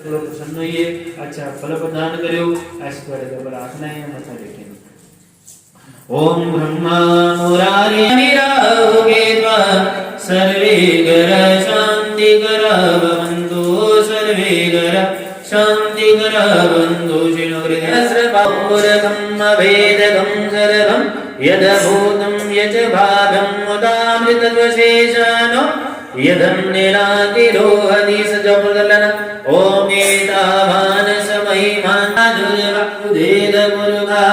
प्रसन्न होइए। अच्छा फल प्रदान करो आशीर्वाद का प्रार्थना है मथा देखें। ओम ब्रह्मा मुरारी निरागे त्वा सर्वे गर शांति कर बंधु सर्वे गर शांति कर बंधु शिणुहृदयस्रपापुरकम् अभेदकम् सर्वम् यदभूतं यच भागं मुदामृतत्वशेषानो यदं निरातिरोहति सजपुदलन ओम एतावान समहिमान दुर्वक्ुदेद मुरुगा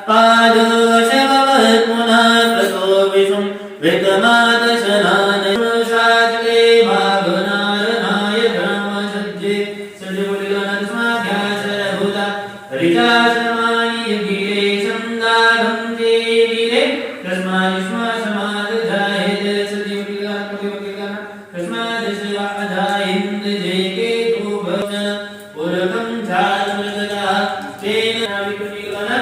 पादोशवत्मुना प्रतो विषुं विकमादशनान शाजके भावनारनाय धर्मसज्जे सजपुदलन स्वाध्यासरभुता ऋचाशमानि यगिरे संदाधं देविरे तस्मायुष्मा समादधायेत सजपुदलन पुरिवकिलना तस्मादशवादायिन्द जेके तुभवन पुरकं झालमृगदा तेन विकुलिलना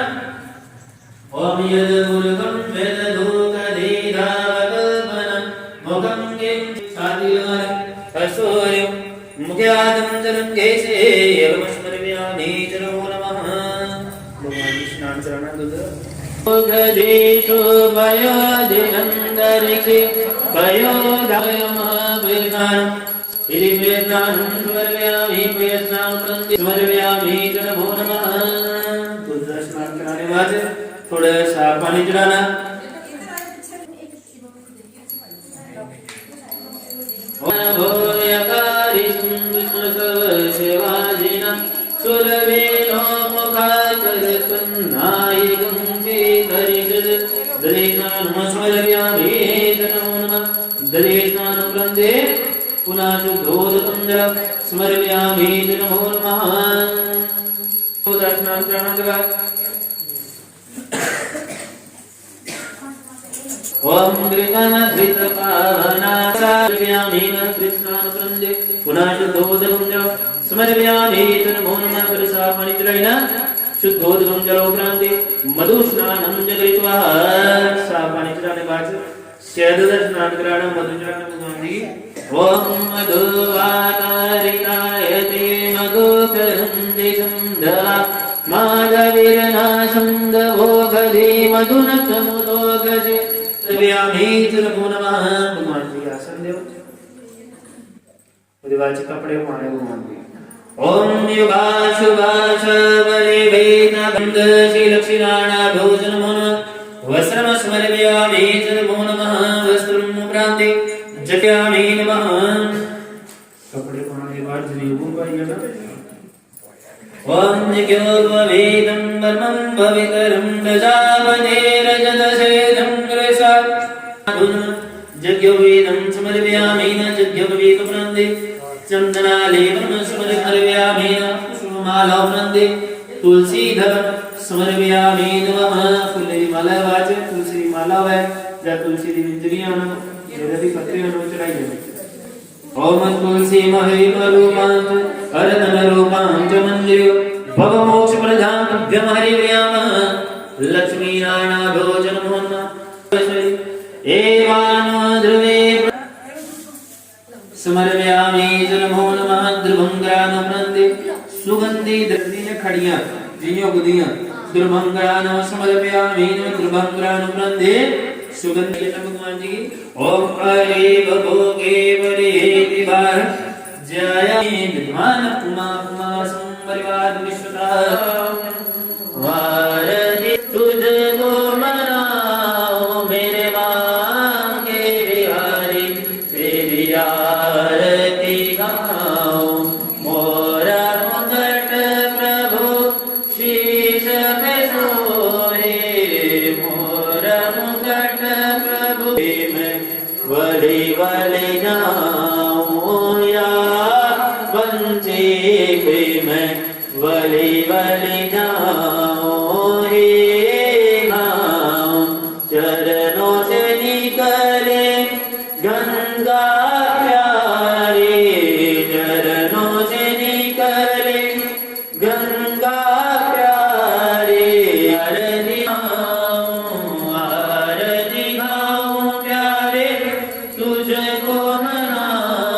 ओम यद पुरकं वेददूकदेधावकल्पनं मुखं किं साधिलवन हसोर्यं मुख्यादं जलं केशे यवमस्मरव्यामि चलो नमः भगवान स्नान चरणादुद ओगदेशो भयोदिनन्दरिके भयोदयमविज्ञानं इति वेदानं स्मरव्यामि स्मरव्यामि चलो नमः। दूसरा स्नान कराने बाद थोड़ा सा पानी चढ़ाना। स्मरव्यामि नमो नमः। स्नान कराने के बाद ओम गृगणधृतपावनासार्व्यामि कृष्णानुवृन्दे पुनः शुद्धोदकं जलं स्मरव्यामि नमो नमः। परिसापणि जलेन शुद्धोदकं जलोक्रान्ते मधुस्नानं जगृत्वा सापणि जलाने बाद स्नान कराना मधुस्नान भगवानी। ओम मधुवातारिकायते मधुकरन्ते संधा माधवीरनाशंगभोगधे मधुनकमुदोगजे व्यामी नमो नमः। भगवान जी आसन देव रिवाज कपड़े माने भगवान जी। ओम युगाशुभाश बले वेद बंद श्री लक्ष्मीनारायण भोजन मन वस्त्रम स्मरव्यामि नमो नमः। वस्त्रम प्रांते जप्यामि नमः। कपड़े माने बाद जनेऊ भाई ना। ओम निज्ञोपवेदं वर्मं भवितरं प्रजापतेरजतसेदं ग्रसात् जज्ञोपवेदं समर्पयामि न जज्ञोपवेदप्रान्ते चन्दनालेपनं समर्पयामि न पुष्पमालाप्रान्ते तुलसीदलं समर्पयामि नमः। फूले माला वाच तुलसी माला है या तुलसी दी बिंदरियां यदि पत्रियां नो चढ़ाई जाए। ओम तुलसी महिमरूपांत हरदन रूपांत मंदिरो भव मोक्ष प्रधान तुभ्यं हरिव्यामः। लक्ष्मी नारायण भोजन मोहन एवानो ध्रुवे समर्पयामि नमो नमः। द्रुभंगरानो प्रन्दे सुगंधि द्रव्य खड़ियां जियो गुदियां द्रुभंगरानो समर्पयामि द्रुभंगरानो प्रन्दे सुगंधि भगवान जी। ओम हरे भोगे वरे विवाह जय विद्वान उमा उमा संपरिवार विश्वता वारदि तुझको मनाओ मेरे मांगे बिहारी तेरी आरती गाओ मोरा मुकुट प्रभु शीश पे सोहे मोरा मुकुट प्रभु मैं वली वली जाऊं या बंचे मैं वली वली जाऊं हे नाम चरणों से निकले गंगा प्यारी चरणों से निकले गंगा प्यारी आरती गाऊं प्यारे तुझको मनाऊं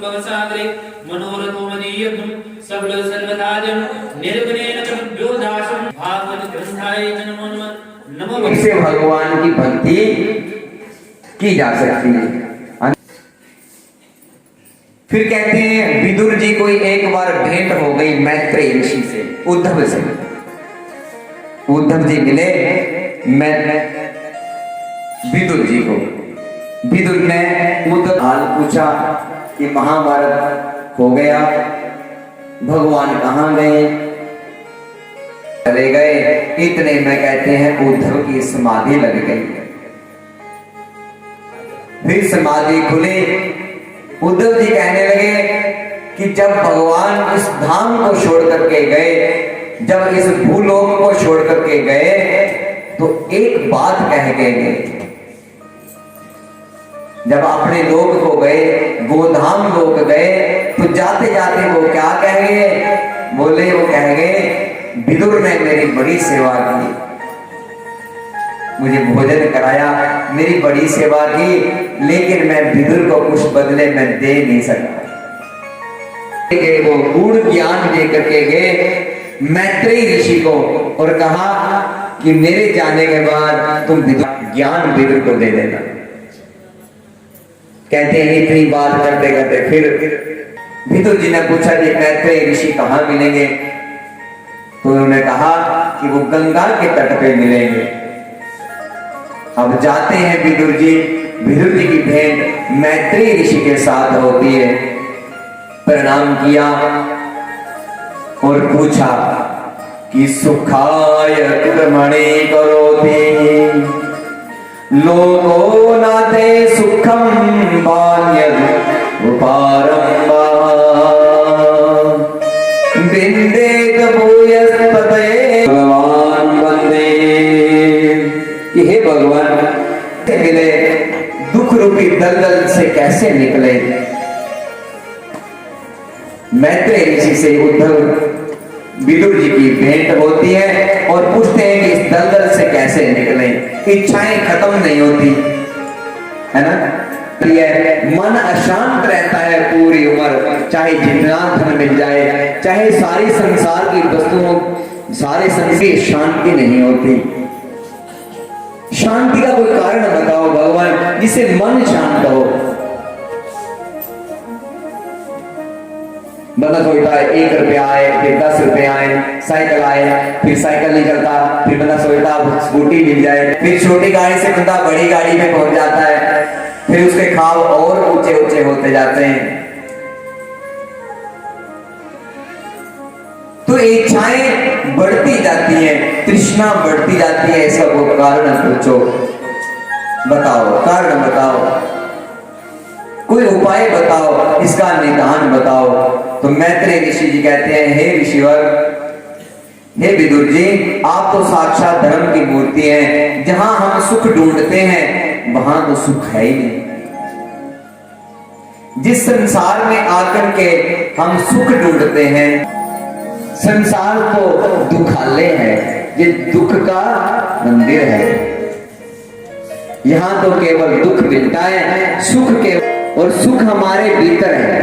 भवसागरे मनोरथो मदीयम् सकल सर्वदाजं निर्गुणेन प्रभ्यो दासं भागवत ग्रंथाय नमो। इससे भगवान की भक्ति की जा सकती है। फिर कहते हैं विदुर जी को एक बार भेंट हो गई मैत्रेय ऋषि से, उद्धव से। उद्धव जी मिले विदुर जी को। विदुर ने उद्धव हाल पूछा कि महाभारत हो गया, भगवान कहाँ गए, चले गए। इतने में कहते हैं उद्धव की समाधि लग गई। फिर समाधि खुली। उद्धव जी कहने लगे कि जब भगवान इस धाम को छोड़ करके गए, जब इस भूलोक को छोड़ करके गए, तो एक बात कह के गए। जब अपने लोक को गए, गोधाम लोक गए, तो जाते जाते वो क्या कह गए? बोले, वो कह गए विदुर ने मेरी बड़ी सेवा की, मुझे भोजन कराया, मेरी बड़ी सेवा की, लेकिन मैं विदुर को कुछ बदले में दे नहीं सकता। वो गूढ़ ज्ञान दे करके गए मैत्रेय ऋषि को और कहा कि मेरे जाने के बाद तुम ज्ञान विदुर को दे देना। कहते हैं इतनी बात करते करते फिर विदुर जी ने पूछा कि मैत्रेय ऋषि कहाँ मिलेंगे? तो उन्होंने कहा कि वो गंगा के तट पे मिलेंगे। अब जाते हैं विदुर जी की भेंट मैत्रेय ऋषि के साथ होती है। प्रणाम किया और पूछा कि सुखाय कर्मणि करोति लोको नाते सुखम बान्यद उपारंभा बिंदेत भूयस्पते भगवान वंदे। कि हे भगवान मिले, दुख रूपी दलदल से कैसे निकले? मैत्रेय ऋषि से उद्धव विदुर जी की भेंट होती है और पूछते हैं कि इस दलदल से कैसे निकले। इच्छाएं खत्म नहीं होती है ना, मन अशांत रहता है पूरी उम्र, चाहे जितना धन मिल जाए, चाहे सारी संसार की वस्तुओं, सारे संसार, शांति नहीं होती। शांति का कोई कारण बताओ भगवान, जिससे मन शांत हो। बंदा सोचता है 1 रुपया आए, फिर 10 रुपए आए, साइकिल आए, फिर साइकिल नहीं चलता, फिर बंदा सोचता स्कूटी मिल जाए, फिर छोटी गाड़ी से बंदा बड़ी गाड़ी में पहुंच जाता है, फिर उसके ख्वाब और ऊंचे ऊंचे होते जाते हैं। तो इच्छाएं बढ़ती जाती हैं, तृष्णा बढ़ती जाती है। इसका कोई कारण पूछो, बताओ, कारण बताओ, कोई उपाय बताओ, इसका निदान बताओ। तो मैत्रेय ऋषि जी कहते हैं, हे ऋषिवर, हे विदुर जी, आप तो साक्षात धर्म की मूर्ति हैं। जहां हम सुख ढूंढते हैं वहां तो सुख है ही नहीं। जिस संसार में आकर के हम सुख ढूंढते हैं, संसार तो दुखालय है, ये दुख का मंदिर है। यहां तो केवल दुख मिलता है, सुख के, और सुख हमारे भीतर है।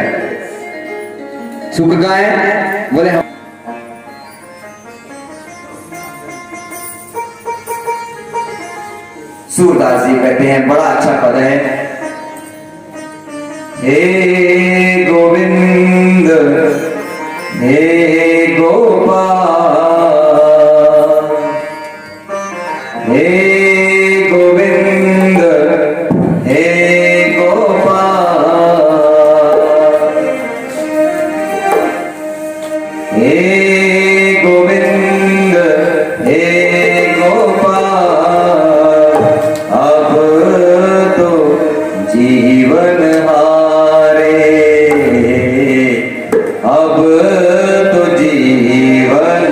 सुख का है, बोले हम सूरदास जी कहते हैं, बड़ा अच्छा पद है, हे गोविंद हे गोपाल, हे गोविंद हे गोपाल, हे गोविंद हे गोपाल, अब तो जीवन हारे, अब तो जीवन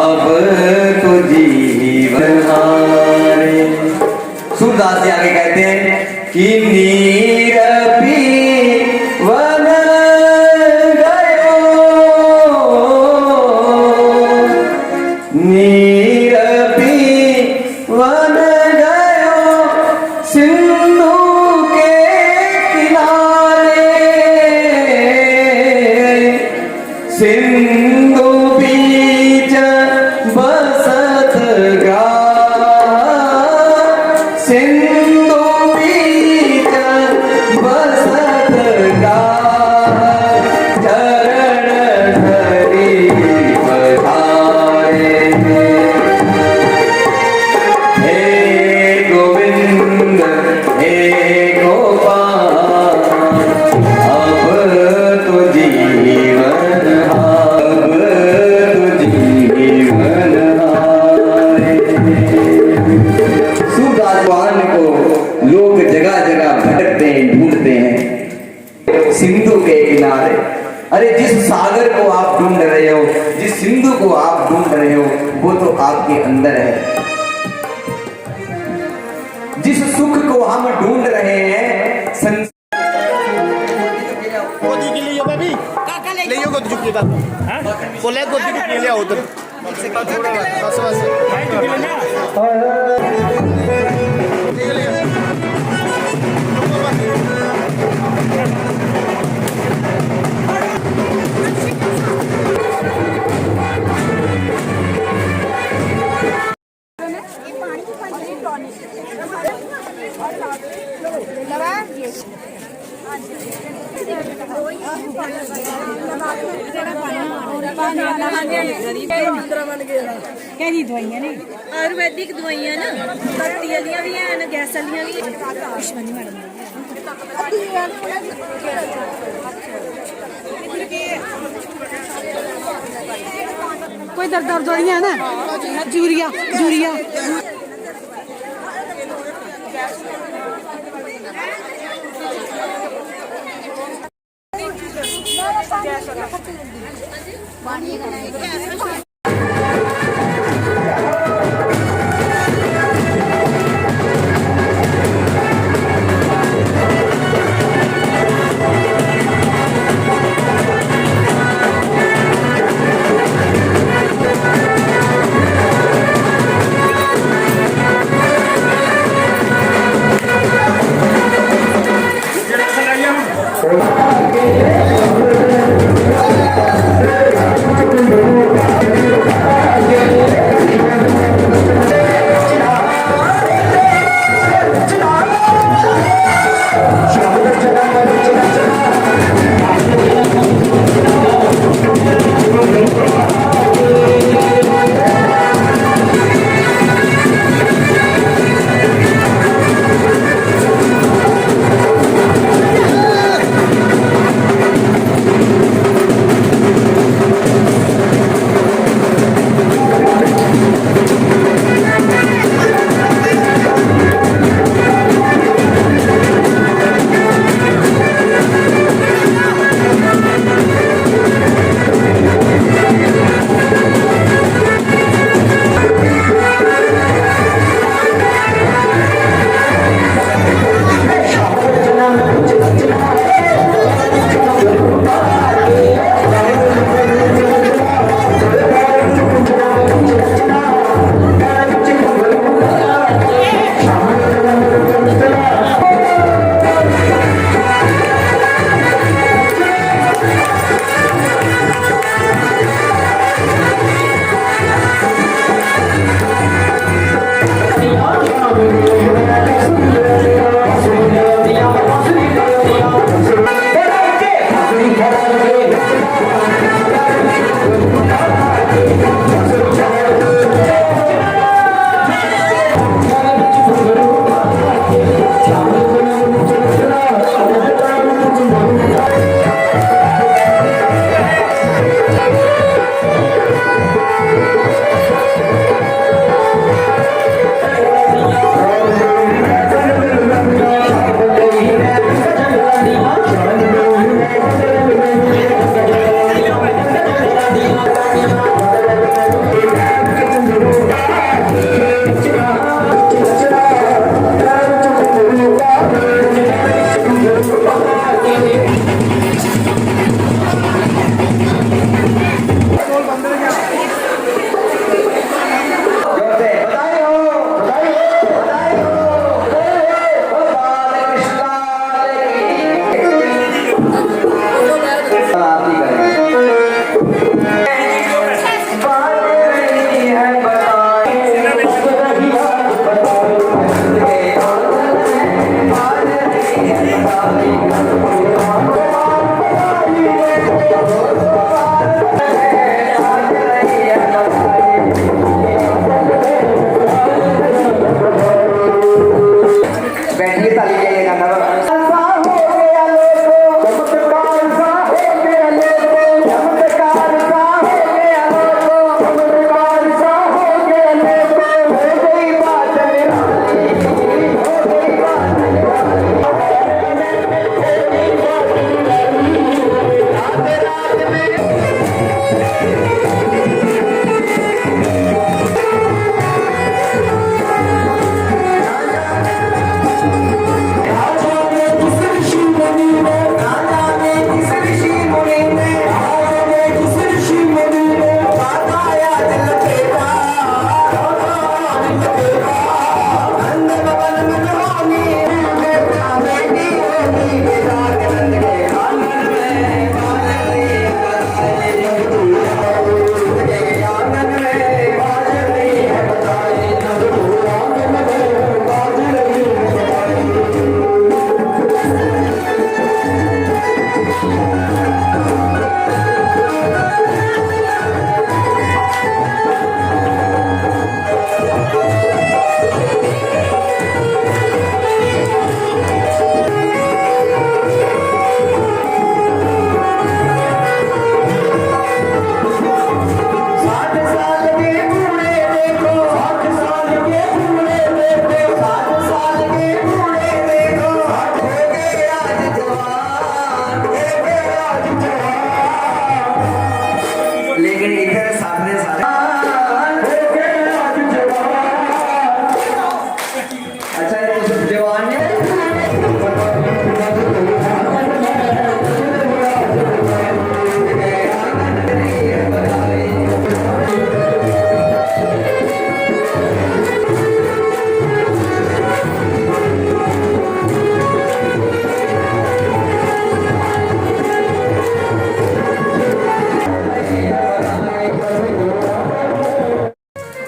अब तो जीवन हारे। सूरदास जी आगे कहते हैं कि नीर पी वन गयो, नीर पी वन गयो सिंधु के किनारे, सिंधु बीच बसत गाय, सिंधु बीच बसत गाय, चरण धरि पधारे। हे गोविंद हे गोपाल, अब तो जीवन भगवान को लोग जगह जगह भटकते हैं, ढूंढते हैं सिंधु के किनारे। अरे जिस सागर को आप ढूंढ रहे हो, जिस सिंधु को आप ढूंढ रहे हो, वो तो आपके अंदर है। जिस सुख को हम ढूंढ रहे हैं गोदी के लिए भाभी ले आओ गोदी चुकी का हां बोले गोदी के लिए आओ उधर बस बस कहनी दवाइयां ने आयुर्वेदिक दवाइयां ना पत्ती वालियां भी हैं गैस वालियां भी दुश्मनी मैडम कोई दर्द दवाइयां है ना जूरिया जूरिया Thank you.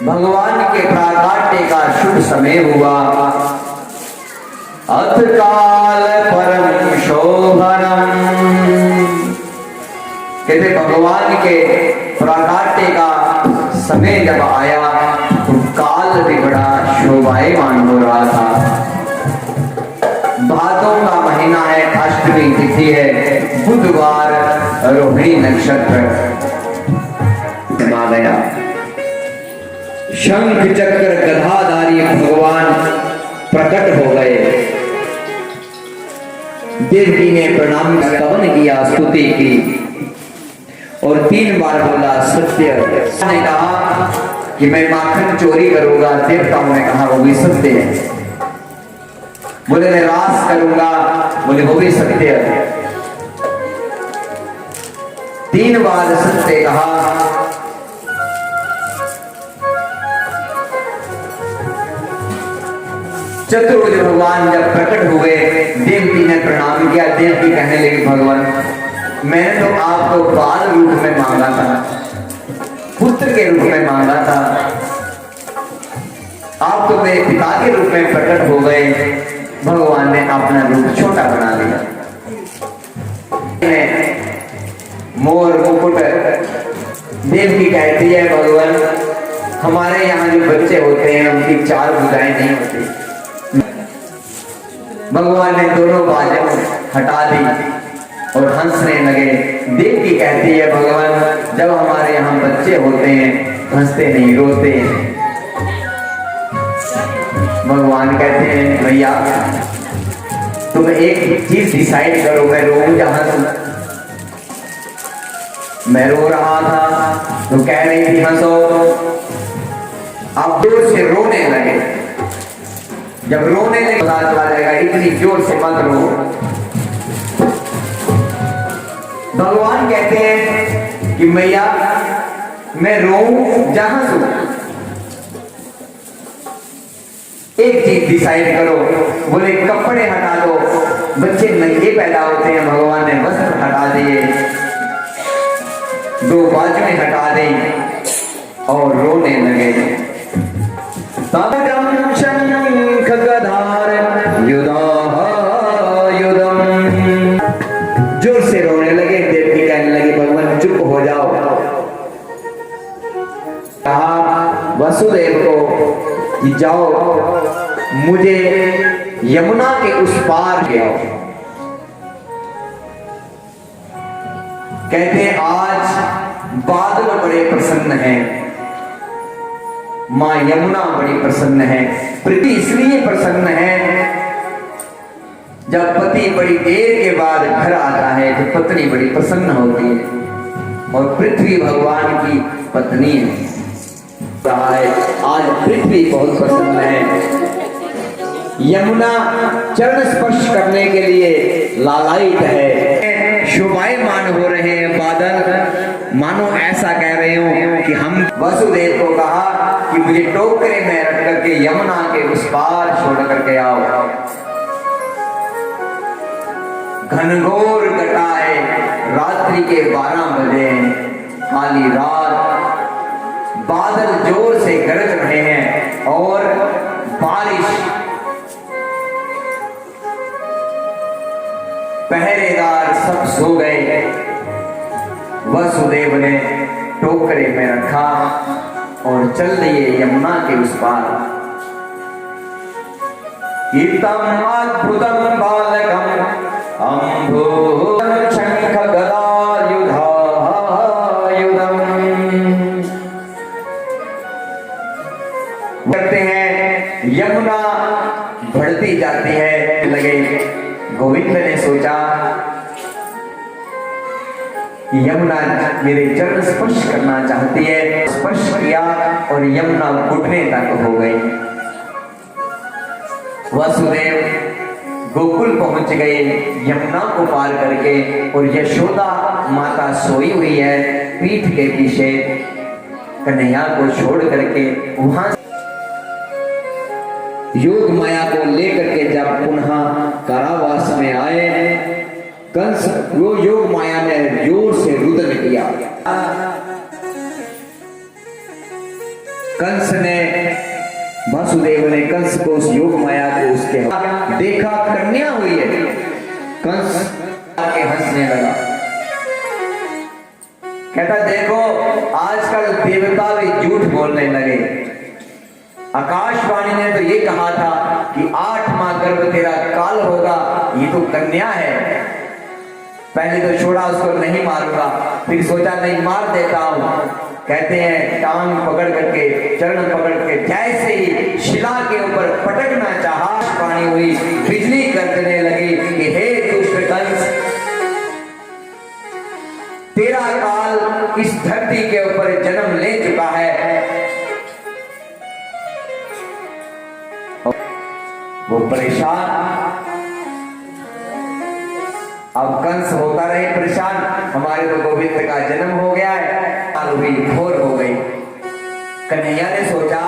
भगवान के प्राकाट्य का शुभ समय हुआ। अथ काल परम शोभनम, कहते भगवान के प्राकाट्य का समय जब आया तो काल भी बड़ा शोभायमान हो रहा था। भादों का महीना है, अष्टमी तिथि है, बुधवार, रोहिणी नक्षत्र आ गया। शंख चक्र गधाधारी भगवान प्रकट हो गए। देवकी ने प्रणाम स्तवन किया, स्तुति की और 3 बार बोला सत्य। ने कहा कि मैं माखन चोरी करूंगा, देवताओं ने कहा वो भी सत्य है। बोले मैं रास करूंगा, बोले वो भी सत्य है। 3 बार सत्य कहा। चतुर्भुज भगवान जब प्रकट हुए, देवकी ने प्रणाम किया। देवकी कहने लगी भगवान मैंने तो आपको बाल रूप में मांगा था, पुत्र के रूप में मांगा था, आप तो मेरे पिता के रूप में प्रकट हो गए। भगवान ने अपना रूप छोटा बना लिया। मोर मुकुट, देवकी कहती है भगवान हमारे यहाँ जो बच्चे होते हैं उनकी 4 भुजाएं नहीं होती। भगवान ने दोनों बाजू हटा दी और हंसने लगे। देवकी कहती है भगवान जब हमारे यहाँ बच्चे होते हैं हंसते नहीं रोते हैं। भगवान कहते हैं भैया तुम एक चीज डिसाइड करो, मैं रोऊं या हंसूं? मैं रो रहा था तो कह रही थी हंसो। आप जोर से रोने लगे, जब रोने लगे पता चला जाएगा, इतनी जोर से मत रो। भगवान कहते हैं कि मैया मैं रोऊं या हंसूं? एक चीज डिसाइड करो। बोले कपड़े हटा दो, बच्चे नंगे पैदा होते हैं, भगवान ने वस्त्र हटा दिए, 2 बाजुएं हटा दी और रोने लगे। शंख गदार युधायुधम, जोर से रोने लगे। देवकी कहने लगी भगवान चुप हो जाओ। कहा वसुदेव को कि जाओ मुझे यमुना के उस पार ले आओ। कहते हैं आज बादल बड़े प्रसन्न हैं, मां यमुना बड़ी प्रसन्न है। पृथ्वी इसलिए प्रसन्न है जब पति बड़ी देर के बाद घर आता है तो पत्नी बड़ी प्रसन्न होती है, और पृथ्वी भगवान की पत्नी है। आज पृथ्वी बहुत प्रसन्न है। यमुना चरण स्पर्श करने के लिए लालायित है। शोभायमान हो रहे हैं बादल, मानो ऐसा कह रहे हो कि हम वसुदेव को कहा कि मुझे टोकरे में रख करके यमुना के उस पार छोड़ करके आओ। घनघोर घटाए, रात्रि के 12 बजे, काली रात, बादल जोर से गरज रहे हैं और बारिश। पहरेदार सब सो गए। वसुदेव ने टोकरे में रखा और चल दिए यमुना के उस पार। इतम अद्भुतम बालकम अम्भोजं शंख गदा युधायुधम। कहते हैं यमुना बढ़ती जाती है। लगे गोविंद ने सोचा यमुना मेरे चरण स्पर्श करना चाहती है। स्पर्श किया और यमुना घुटने तक हो गई। वसुदेव गोकुल पहुंच गए यमुना को पार करके, और यशोदा माता सोई हुई है पीठ के पीछे। कन्हैया को छोड़ करके वहां योग माया को लेकर के जब पुनः कारावास में आए, कंस वो योग माया ने जोर से रुदन किया। कंस ने, वासुदेव ने कंस को उस योग माया को उसके देखा कन्या हुई है। कंस आके हंसने लगा, कहता देखो आजकल देवता भी झूठ बोलने लगे। आकाशवाणी ने तो ये कहा था कि 8 माह गर्भ तेरा काल होगा, ये तो कन्या है। पहले तो छोड़ा उसको, नहीं मारूंगा, फिर सोचा नहीं मार देता हूं। कहते हैं टांग पकड़ करके, चरण पकड़ के जैसे ही शिला के ऊपर पटकना चाहा, पानी हुई, बिजली गरजने लगी कि हे दुष्ट कंस, तेरा काल इस धरती के ऊपर जन्म ले चुका है। वो परेशान, अब कंस होता रहे परेशान, हमारे तो गोविंद का जन्म हो गया है, काल हुई, भोर हो गई। कन्हैया ने सोचा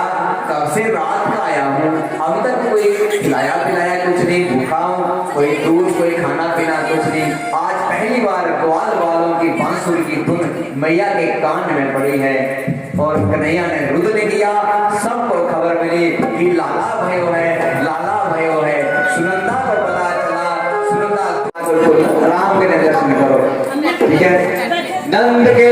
कब से रात का आया हूं, अब तक कोई खिलाया पिलाया कुछ नहीं, भूखा हूं, कोई दूध कोई खाना पीना कुछ नहीं। आज पहली बार ग्वाल वालों की बांसुरी की धुन मैया के कान में पड़ी है। और कन्हैया ने रुदन किया, सबको खबर मिली कि लाला भयो है, लाला भयो है। सुनंदा को पता चला, सुनंदा राम के दर्शन करो, ठीक है। नंद के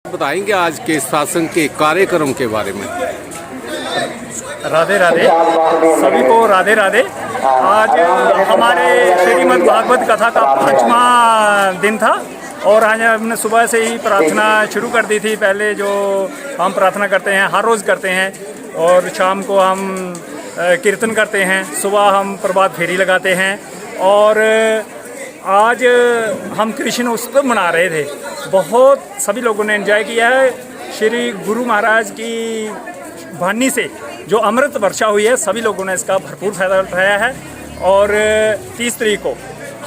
बताएंगे आज के शासन के कार्यक्रम के बारे में। राधे राधे, सभी को राधे राधे। आज हमारे श्रीमद् भागवत कथा का 5वां दिन था और आज हमने सुबह से ही प्रार्थना शुरू कर दी थी। पहले जो हम प्रार्थना करते हैं हर रोज़ करते हैं और शाम को हम कीर्तन करते हैं, सुबह हम प्रभात फेरी लगाते हैं और आज हम कृष्ण उत्सव मना रहे थे। बहुत सभी लोगों ने एंजॉय किया है। श्री गुरु महाराज की वाणी से जो अमृत वर्षा हुई है, सभी लोगों ने इसका भरपूर फायदा उठाया है और 30 तारीख को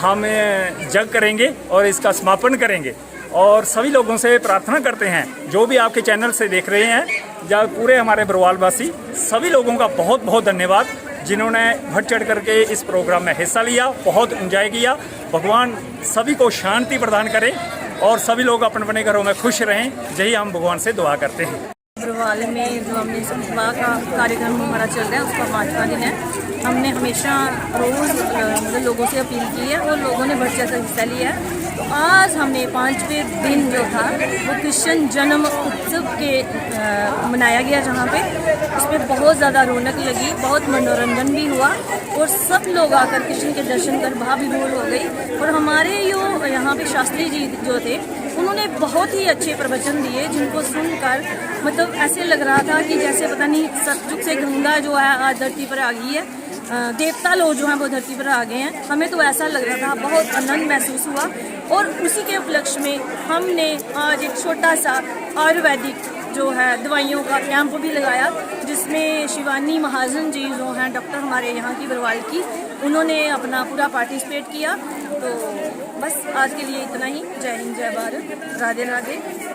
हम यज्ञ करेंगे और इसका समापन करेंगे। और सभी लोगों से प्रार्थना करते हैं जो भी आपके चैनल से देख रहे हैं, या पूरे हमारे बरवालवासी, सभी लोगों का बहुत बहुत धन्यवाद जिन्होंने बढ़ चढ़ करके इस प्रोग्राम में हिस्सा लिया, बहुत एंजॉय किया। भगवान सभी को शांति प्रदान करें और सभी लोग अपने अपने घरों में खुश रहें, यही हम भगवान से दुआ करते हैं। बरवाल में जो हमने विवाह का कार्यक्रम हमारा चल रहा है उसका 5वां दिन है। हमने हमेशा रोज़ मतलब लोगों से अपील की है और लोगों ने बढ़ चढ़ हिस्सा लिया है। तो आज हमने 5वें दिन जो था वो कृष्ण जन्म उत्सव के मनाया गया, जहाँ पे उसमें बहुत ज़्यादा रौनक लगी, बहुत मनोरंजन भी हुआ और सब लोग आकर कृष्ण के दर्शन कर भाव-विभोर हो गई। और हमारे जो यहाँ पे शास्त्री जी जो थे उन्होंने बहुत ही अच्छे प्रवचन दिए जिनको सुनकर मतलब ऐसे लग रहा था कि जैसे पता नहीं सतयुग से गंगा जो है आज धरती पर आ गई है, देवता लोग जो हैं वो धरती पर आ गए हैं। हमें तो ऐसा लग रहा था, बहुत आनंद महसूस हुआ। और उसी के उपलक्ष्य में हमने आज एक छोटा सा आयुर्वेदिक जो है दवाइयों का कैंप भी लगाया, जिसमें शिवानी महाजन जी जो हैं डॉक्टर हमारे यहाँ की बरवाल की, उन्होंने अपना पूरा पार्टिसिपेट किया। तो बस आज के लिए इतना ही। जय हिंद, जय भारत, राधे राधे।